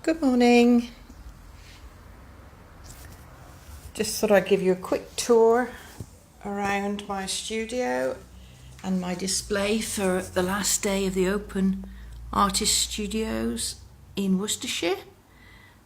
Good morning. Just thought I'd give you a quick tour around my studio and my display for the last day of the Open Artist Studios in Worcestershire.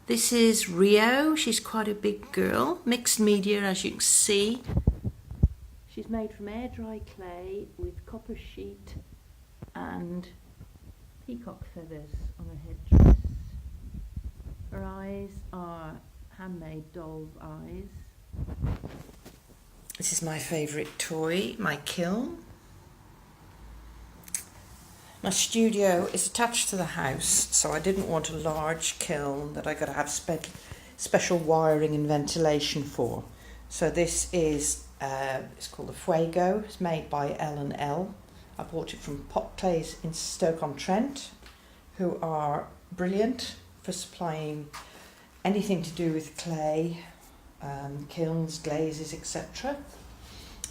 This is Rio. She's quite a big girl, mixed media as you can see. She's made from air dry clay with copper sheet and peacock feathers on her headdress. Her eyes are handmade doll's eyes. This is my favourite toy, my kiln. My studio is attached to the house, so I didn't want a large kiln that I got to have special wiring and ventilation for. So this is, it's called a Fuego. It's made by L&L. I bought it from Pot Clays in Stoke-on-Trent, who are brilliant for supplying anything to do with clay, kilns, glazes, etc.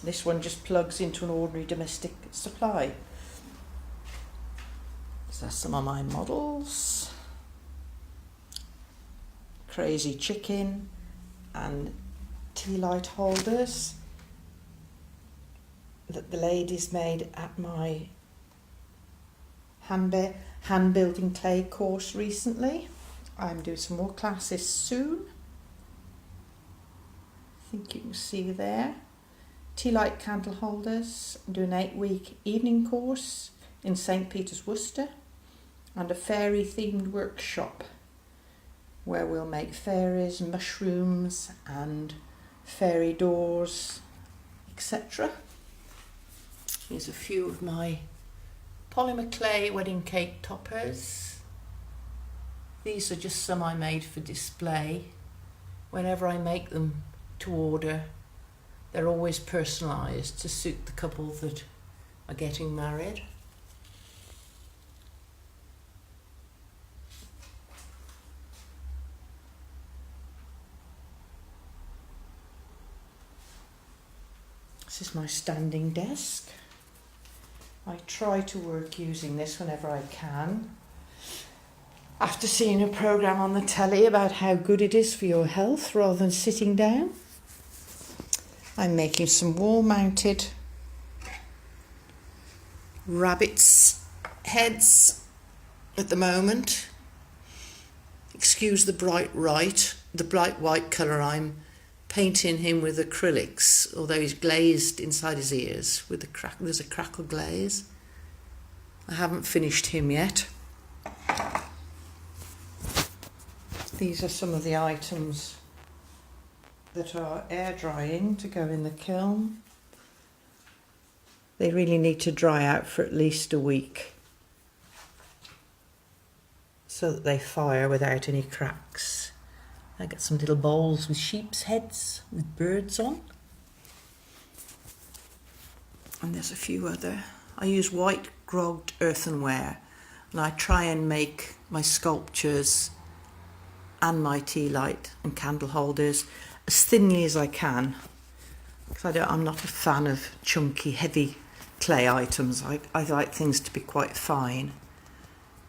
This one just plugs into an ordinary domestic supply. So that's some of my models. Crazy chicken and tea light holders that the ladies made at my hand building clay course recently. I'm doing some more classes soon. I think you can see there. Tea light candle holders. I'm doing an 8-week evening course in St. Peter's, Worcester, and a fairy themed workshop where we'll make fairies, mushrooms and fairy doors, etc. Here's a few of my polymer clay wedding cake toppers. These are just some I made for display. Whenever I make them to order, they're always personalised to suit the couple that are getting married. This is my standing desk. I try to work using this whenever I can. After seeing a programme on the telly about how good it is for your health rather than sitting down, I'm making some wall-mounted rabbits' heads at the moment. Excuse the bright white colour. I'm painting him with acrylics, although he's glazed inside his ears with there's a crackle glaze. I haven't finished him yet. These are some of the items that are air drying to go in the kiln. They really need to dry out for at least a week so that they fire without any cracks. I got some little bowls with sheep's heads with birds on. And there's a few other. I use white grogged earthenware, and I try and make my sculptures and my tea light and candle holders as thinly as I can, because I'm not a fan of chunky, heavy clay items. I like things to be quite fine.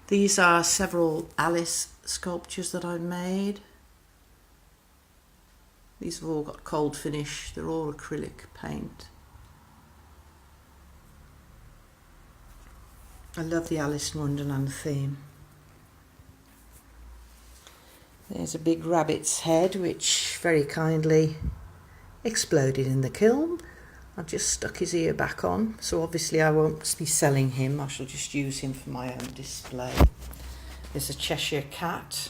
These are several Alice sculptures that I've made. These have all got cold finish. They're all acrylic paint. I love the Alice in Wonderland theme. There's a big rabbit's head which very kindly exploded in the kiln. I've just stuck his ear back on, so obviously I won't be selling him. I shall just use him for my own display. There's a Cheshire cat.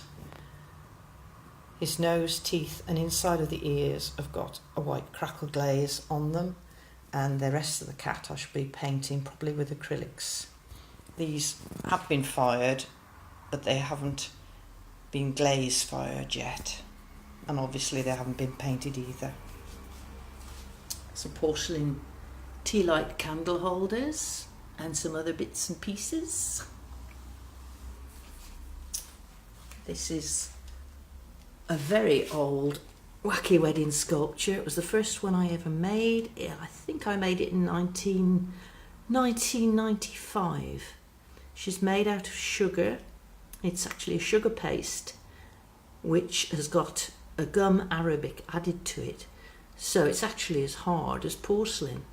His nose, teeth and inside of the ears have got a white crackle glaze on them, and the rest of the cat I shall be painting probably with acrylics. These have been fired, but they haven't been glaze fired yet, and obviously they haven't been painted either. Some porcelain tea light candle holders and some other bits and pieces. This is a very old wacky wedding sculpture. It was the first one I ever made. I think I made it in 1995. She's made out of sugar. It's actually a sugar paste which has got a gum arabic added to it, so it's actually as hard as porcelain,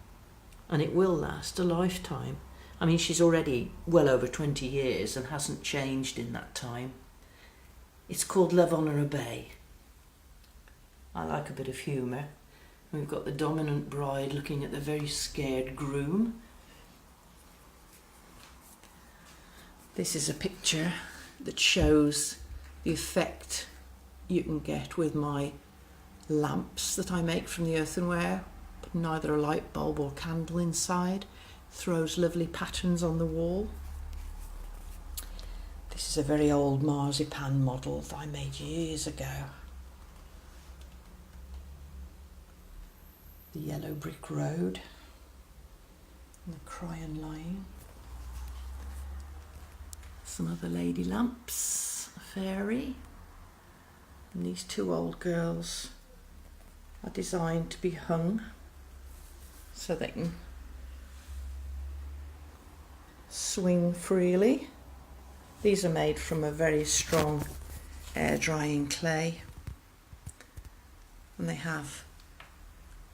and it will last a lifetime. I mean, she's already well over 20 years and hasn't changed in that time. It's called Love, Honour, Obey. I like a bit of humour. We've got the dominant bride looking at the very scared groom. This is a picture that shows the effect you can get with my lamps that I make from the earthenware. Put neither a light bulb or candle inside. Throws lovely patterns on the wall. This is a very old marzipan model that I made years ago. The yellow brick road and the Cryon line. Some other lady lamps, a fairy, and these two old girls are designed to be hung so they can swing freely. These are made from a very strong air drying clay, and they have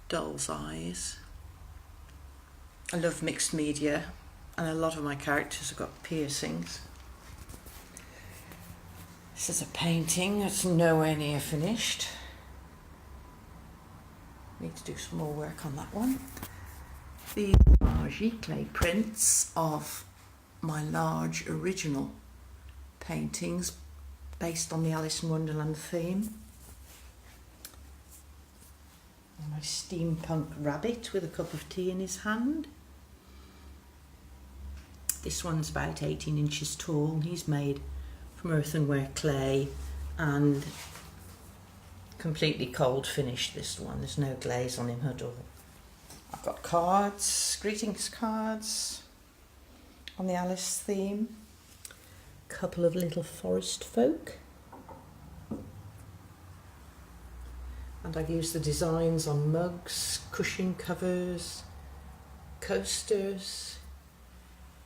doll's eyes. I love mixed media, and a lot of my characters have got piercings. This is a painting that's nowhere near finished. Need to do some more work on that one. These are giclée prints of my large original paintings based on the Alice in Wonderland theme. And my steampunk rabbit with a cup of tea in his hand. This one's about 18 inches tall. He's made from earthenware clay and completely cold finished, this one. There's no glaze on him at all. I've got cards, greetings cards on the Alice theme. A couple of little forest folk. And I've used the designs on mugs, cushion covers, coasters,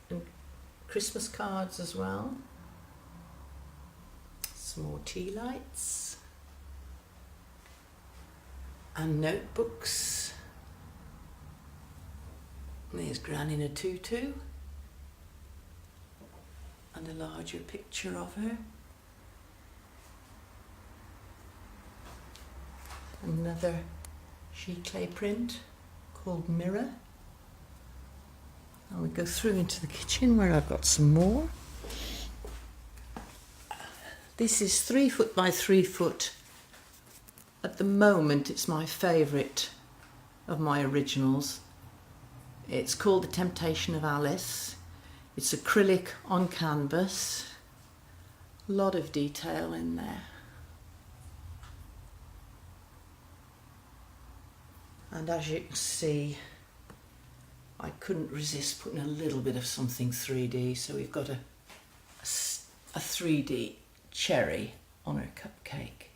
and Christmas cards as well. Some more tea lights and notebooks. There's Gran in a tutu and a larger picture of her. Another giclée print called Mirror. And we go through into the kitchen where I've got some more. This is 3 foot by 3 foot. At the moment, it's my favourite of my originals. It's called The Temptation of Alice. It's acrylic on canvas. A lot of detail in there. And as you can see, I couldn't resist putting a little bit of something 3D. So we've got a 3D cherry on her cupcake.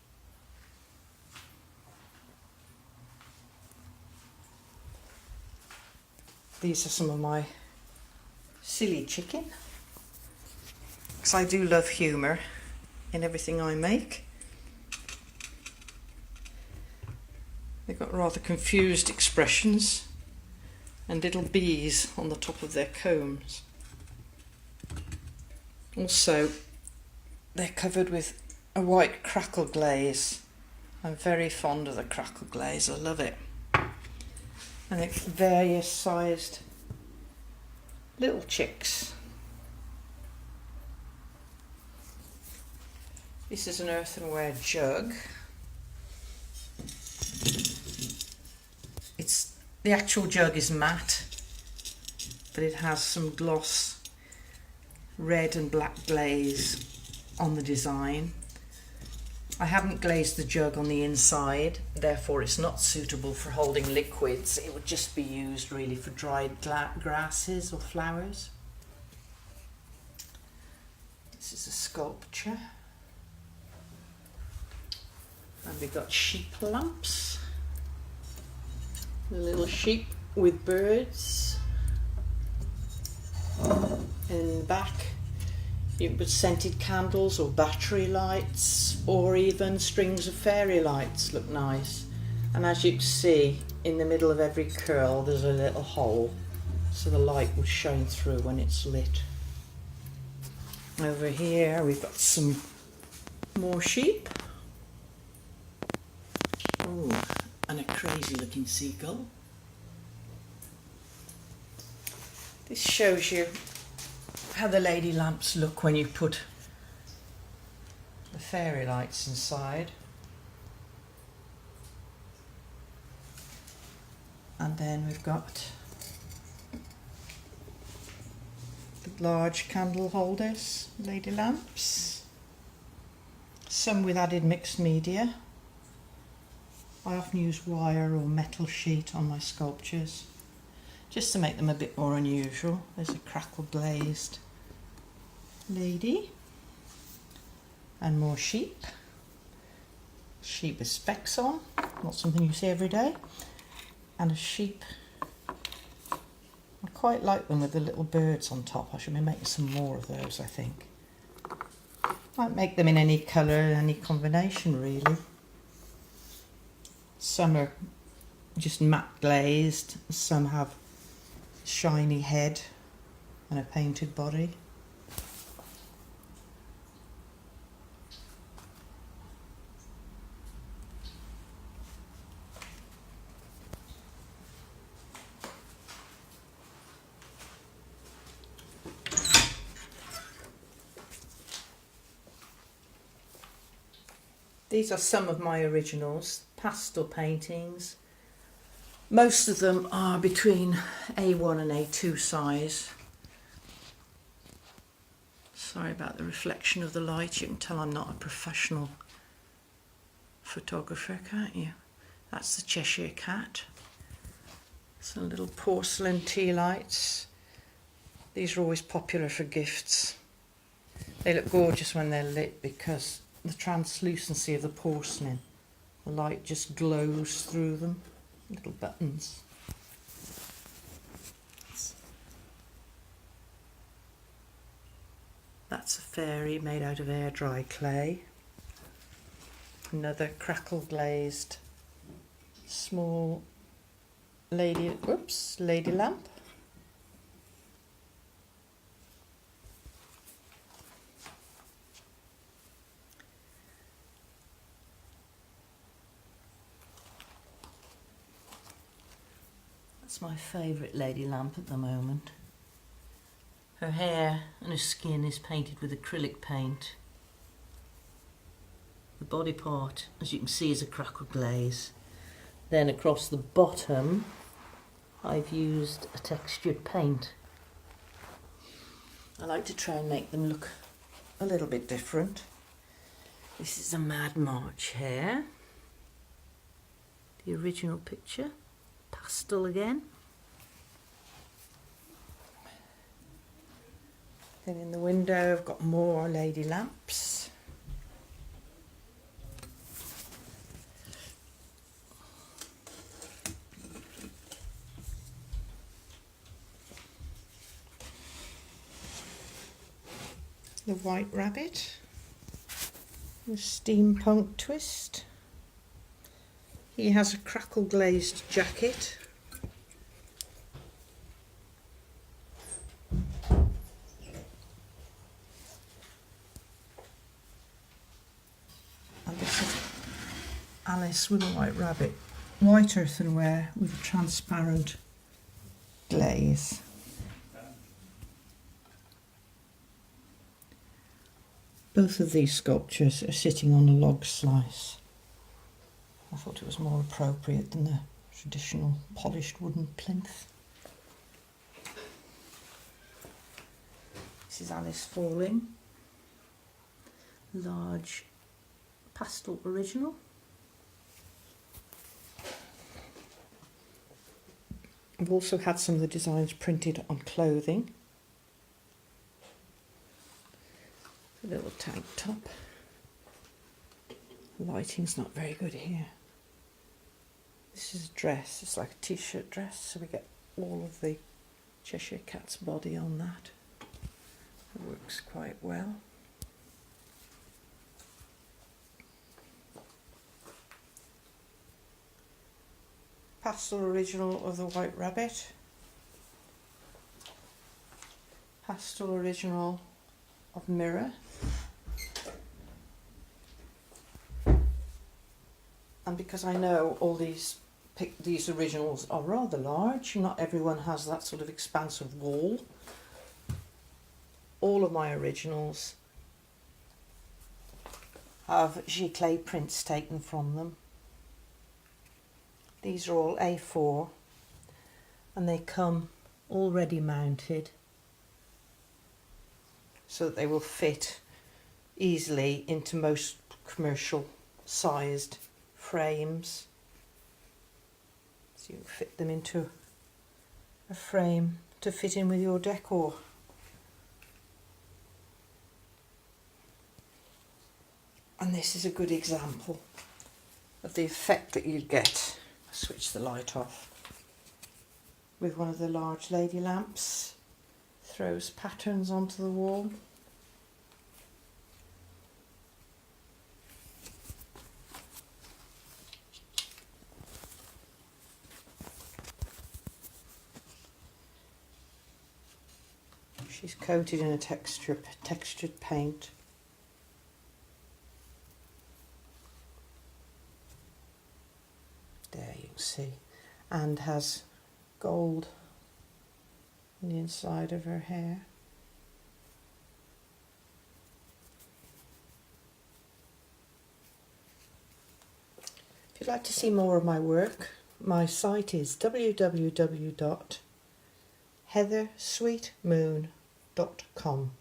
These are some of my silly chicken, because I do love humour in everything I make. They've got rather confused expressions and little bees on the top of their combs. Also, they're covered with a white crackle glaze. I'm very fond of the crackle glaze, I love it. And it's various sized little chicks. This is an earthenware jug. The actual jug is matte, but it has some gloss red and black glaze on the design. I haven't glazed the jug on the inside, therefore it's not suitable for holding liquids. It would just be used really for dried grasses or flowers. This is a sculpture. And we've got sheep lamps. The little sheep with birds. And in the back You can put scented candles or battery lights or even strings of fairy lights look nice. And as you can see, in the middle of every curl there's a little hole, so the light will shine through when it's lit. Over here we've got some more sheep. Oh, and a crazy looking seagull. This shows you how the lady lamps look when you put the fairy lights inside. And then we've got the large candle holders, lady lamps, some with added mixed media. I often use wire or metal sheet on my sculptures just to make them a bit more unusual. There's a crackle glazed lady and more sheep. Sheep with specks on, not something you see every day. And a sheep, I quite like them with the little birds on top. I should be making some more of those, I think. Might make them in any colour, any combination really. Some are just matte glazed, some have shiny head and a painted body. These are some of my originals, pastel paintings. Most of them are between A1 and A2 size. Sorry about the reflection of the light. You can tell I'm not a professional photographer, can't you? That's the Cheshire Cat. Some little porcelain tea lights. These are always popular for gifts. They look gorgeous when they're lit because the translucency of the porcelain, the light just glows through them. Little buttons. That's a fairy made out of air dry clay. Another crackle glazed small lady lamp. That's my favourite lady lamp at the moment. Her hair and her skin is painted with acrylic paint. The body part, as you can see, is a crackle glaze. Then across the bottom I've used a textured paint. I like to try and make them look a little bit different. This is a Mad March hair. The original picture. Pastel again. Then in the window I've got more lady lamps. The White Rabbit. The steampunk twist. He has a crackle glazed jacket. And this is Alice with a white rabbit. White earthenware with transparent glaze. Both of these sculptures are sitting on a log slice. I thought it was more appropriate than the traditional polished wooden plinth. This is Alice falling. Large pastel original. I've also had some of the designs printed on clothing. A little tank top. The lighting's not very good here. This is a dress, it's like a t-shirt dress, so we get all of the Cheshire Cat's body on that. It works quite well. Pastel original of the White Rabbit. Pastel original of Mirror. And because I know all these originals are rather large, not everyone has that sort of expansive wall. All of my originals have giclée prints taken from them. These are all A4 and they come already mounted so that they will fit easily into most commercial sized frames. So you fit them into a frame to fit in with your decor. And this is a good example of the effect that you'd get. I'll switch the light off. With one of the large lady lamps, throws patterns onto the wall. She's coated in a textured paint. There you can see, and has gold on the inside of her hair. If you'd like to see more of my work, my site is www.heathersweetmoon.com.